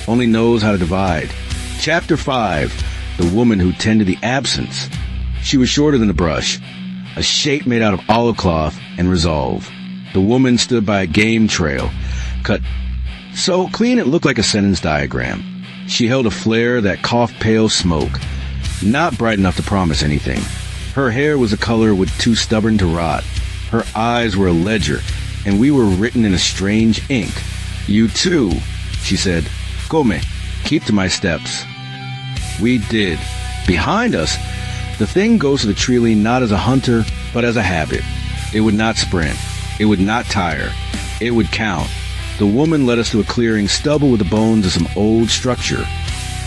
only knows how to divide. Chapter 5. The woman who tended the absence. She was shorter than the brush, a shape made out of olive cloth and resolve. The woman stood by a game trail, cut so clean it looked like a sentence diagram. She held a flare that coughed pale smoke, not bright enough to promise anything. Her hair was a color too stubborn to rot. Her eyes were a ledger, and we were written in a strange ink. "You too," she said. "Come, keep to my steps." We did. Behind us, the thing goes to the treeline not as a hunter, but as a habit. It would not sprint. It would not tire. It would count. The woman led us to a clearing stubbled with the bones of some old structure.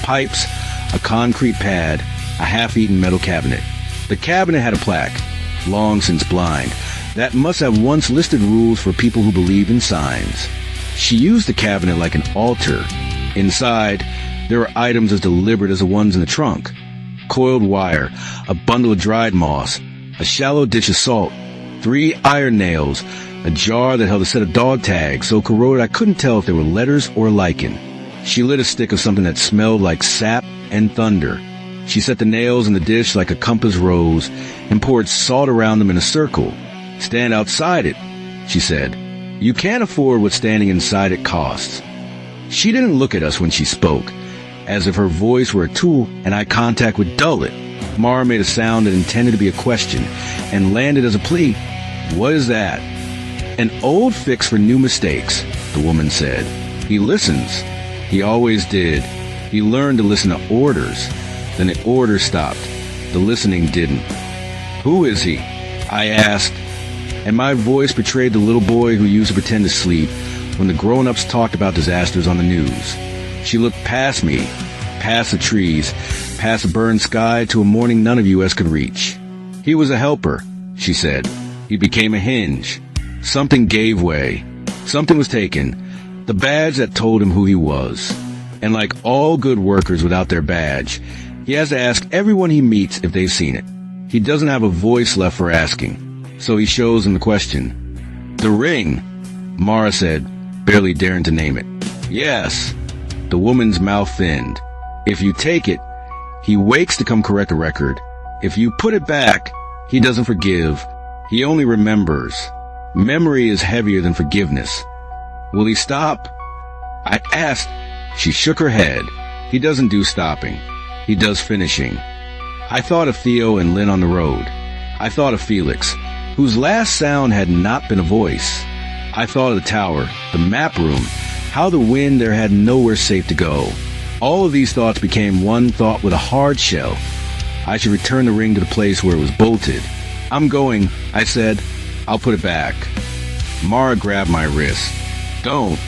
Pipes, a concrete pad, a half-eaten metal cabinet. The cabinet had a plaque, long since blind, that must have once listed rules for people who believed in signs. She used the cabinet like an altar. Inside, there were items as deliberate as the ones in the trunk. Coiled wire, a bundle of dried moss, a shallow dish of salt, 3 iron nails, a jar that held a set of dog tags so corroded I couldn't tell if they were letters or lichen. She lit a stick of something that smelled like sap and thunder. She set the nails in the dish like a compass rose and poured salt around them in a circle. "Stand outside it," she said. "You can't afford what standing inside it costs." She didn't look at us when she spoke, as if her voice were a tool and eye contact would dull it. Mara made a sound that intended to be a question and landed as a plea. "What is that?" "An old fix for new mistakes," the woman said. "He listens. He always did. He learned to listen to orders. Then the orders stopped. The listening didn't." "Who is he?" I asked, and my voice betrayed the little boy who used to pretend to sleep when the grown-ups talked about disasters on the news. She looked past me, past the trees, past a burned sky to a morning none of us could reach. "He was a helper," she said. "He became a hinge. Something gave way. Something was taken. The badge that told him who he was. And like all good workers without their badge, he has to ask everyone he meets if they've seen it. He doesn't have a voice left for asking, so he shows them the question." "The ring," Mara said, barely daring to name it. "Yes." The woman's mouth thinned. "If you take it, he wakes to come correct a record. If you put it back, he doesn't forgive. He only remembers. Memory is heavier than forgiveness." "Will he stop?" I asked. She shook her head. "He doesn't do stopping. He does finishing." I thought of Theo and Lynn on the road. I thought of Felix, whose last sound had not been a voice. I thought of the tower, the map room, how the wind there had nowhere safe to go. All of these thoughts became one thought with a hard shell. I should return the ring to the place where it was bolted. "I'm going," I said. "I'll put it back." Mara grabbed my wrist. "Don't."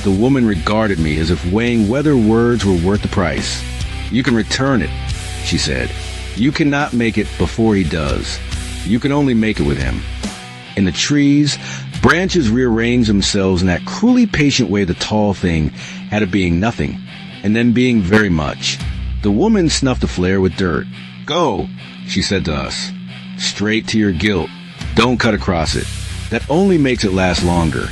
The woman regarded me as if weighing whether words were worth the price. "You can return it," she said. "You cannot make it before he does. You can only make it with him." In the trees, branches rearranged themselves in that cruelly patient way the tall thing had of being nothing, and then being very much. The woman snuffed the flare with dirt. "Go," she said to us. "Straight to your guilt. Don't cut across it. That only makes it last longer.